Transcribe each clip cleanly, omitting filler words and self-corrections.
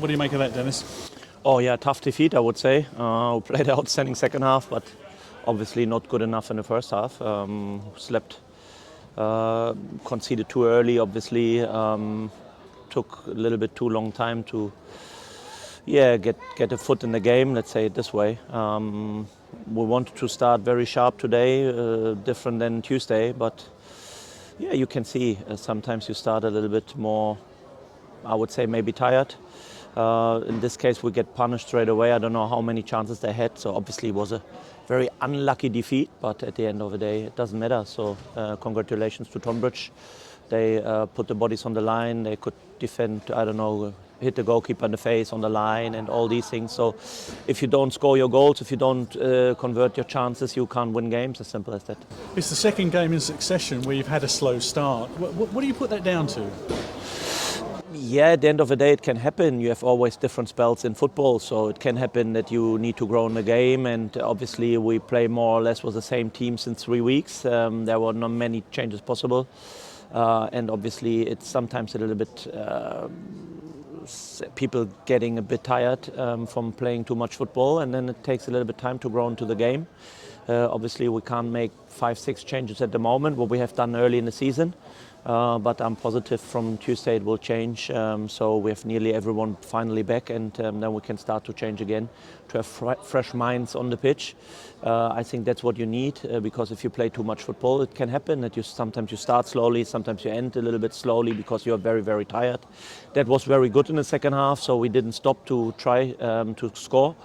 What do you make of that, Dennis? Oh yeah, tough defeat, I would say. We played an outstanding second half, but obviously not good enough in the first half. Slept, conceded too early, obviously. Took a little bit too long time to get a foot in the game, let's say it this way. We wanted to start very sharp today, different than Tuesday, but yeah, you can see sometimes you start a little bit more, I would say maybe tired. In this case we get punished straight away. I don't know how many chances they had, so obviously it was a very unlucky defeat, but at the end of the day it doesn't matter. So congratulations to Tonbridge. They put the bodies on the line, they could defend, I don't know, hit the goalkeeper in the face on the line and all these things. So if you don't score your goals, if you don't convert your chances, you can't win games, as simple as that. It's the second game in succession where you've had a slow start. What do you put that down to? Yeah, at the end of the day it can happen. You have always different spells in football, so it can happen that you need to grow in the game, and obviously we play more or less with the same team since 3 weeks. There were not many changes possible, and obviously it's sometimes a little bit people getting a bit tired from playing too much football, and then it takes a little bit time to grow into the game. Obviously we can't make 5-6 changes at the moment, what we have done early in the season. But I'm positive from Tuesday it will change, so we have nearly everyone finally back, and then we can start to change again, to have fresh minds on the pitch. I think that's what you need, because if you play too much football it can happen that sometimes you start slowly, sometimes you end a little bit slowly because you're very, very tired. That was very good in the second half, so we didn't stop to try to score.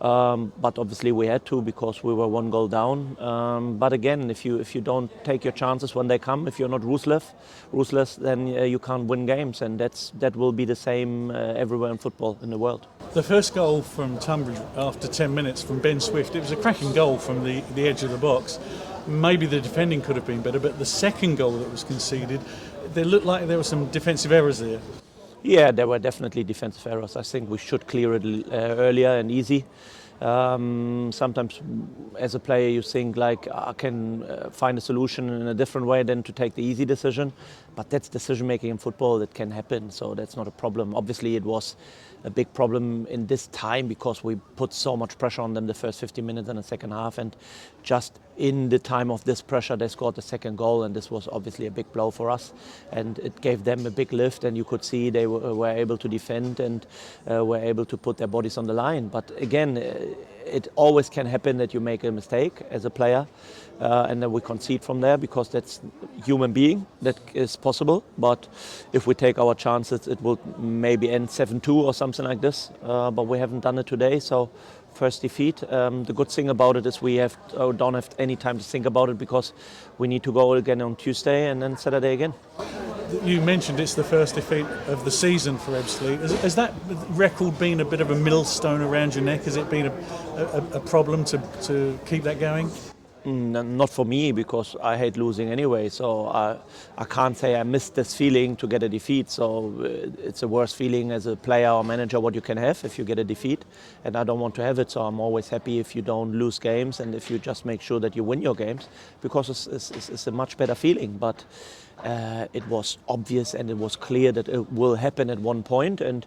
But obviously we had to, because we were 1 goal down. But again, if you don't take your chances when they come, if you're not ruthless, then you can't win games, and that will be the same everywhere in football in the world. The first goal from Tonbridge after 10 minutes from Ben Swift, it was a cracking goal from the edge of the box. Maybe the defending could have been better, but the second goal that was conceded, there looked like there were some defensive errors there. Yeah, there were definitely defensive errors. I think we should clear it earlier and easy. Sometimes as a player you think like I can find a solution in a different way than to take the easy decision, but that's decision making in football. That can happen, so that's not a problem. Obviously it was a big problem in this time because we put so much pressure on them the first 50 minutes in the second half, and just in the time of this pressure they scored the second goal, and this was obviously a big blow for us, and it gave them a big lift, and you could see they were able to defend and were able to put their bodies on the line. But again, it always can happen that you make a mistake as a player, and then we concede from there, because that's human being, that is possible. But if we take our chances it will maybe end 7-2 or something like this, but we haven't done it today. So first defeat. The good thing about it is we don't have any time to think about it, because we need to go again on Tuesday and then Saturday again. You mentioned it's the first defeat of the season for Ebbsfleet. Has that record been a bit of a millstone around your neck? Has it been a problem to keep that going? Not for me, because I hate losing anyway, so I can't say I missed this feeling to get a defeat. So it's a worse feeling as a player or manager what you can have if you get a defeat, and I don't want to have it. So I'm always happy if you don't lose games and if you just make sure that you win your games, because it's a much better feeling. But it was obvious and it was clear that it will happen at one point, and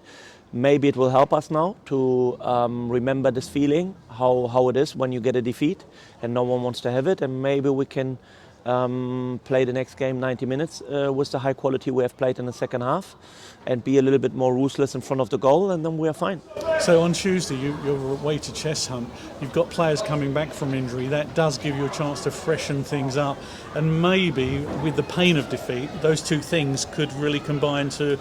maybe it will help us now to remember this feeling, how it is when you get a defeat and no one wants to have it, and maybe we can play the next game 90 minutes with the high quality we have played in the second half, and be a little bit more ruthless in front of the goal, and then we are fine. So on Tuesday you're away to Cheshunt. You've got players coming back from injury. That does give you a chance to freshen things up, and maybe with the pain of defeat, those two things could really combine to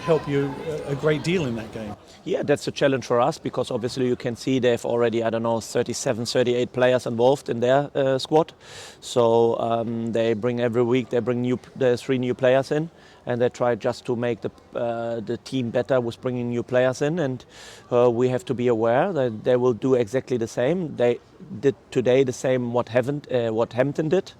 help you a great deal in that game. Yeah, that's a challenge for us, because obviously you can see they have already, 37, 38 players involved in their squad. So they bring every week, they bring 3 new players in, and they try just to make the team better with bringing new players in, and we have to be aware that they will do exactly the same. They did today the same what Hampton did.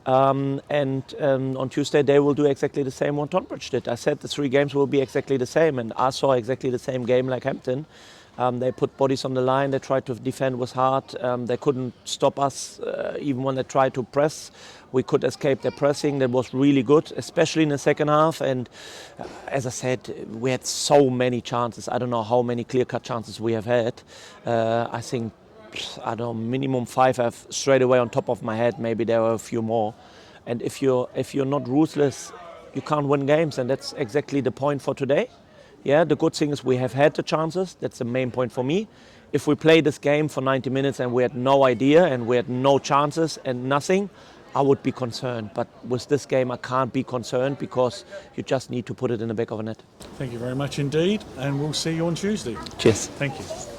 And on Tuesday they will do exactly the same what Tonbridge did. I said the 3 games will be exactly the same, and I saw exactly the same game like Hampton. They put bodies on the line. They tried to defend was hard. They couldn't stop us even when they tried to press. We could escape their pressing. That was really good, especially in the second half. And as I said, we had so many chances. I don't know how many clear-cut chances we have had. I think, I don't know, minimum 5 have straight away on top of my head. Maybe there were a few more. And if you're not ruthless, you can't win games. And that's exactly the point for today. Yeah, the good thing is we have had the chances. That's the main point for me. If we play this game for 90 minutes and we had no idea and we had no chances and nothing, I would be concerned. But with this game, I can't be concerned because you just need to put it in the back of a net. Thank you very much indeed, and we'll see you on Tuesday. Cheers. Thank you.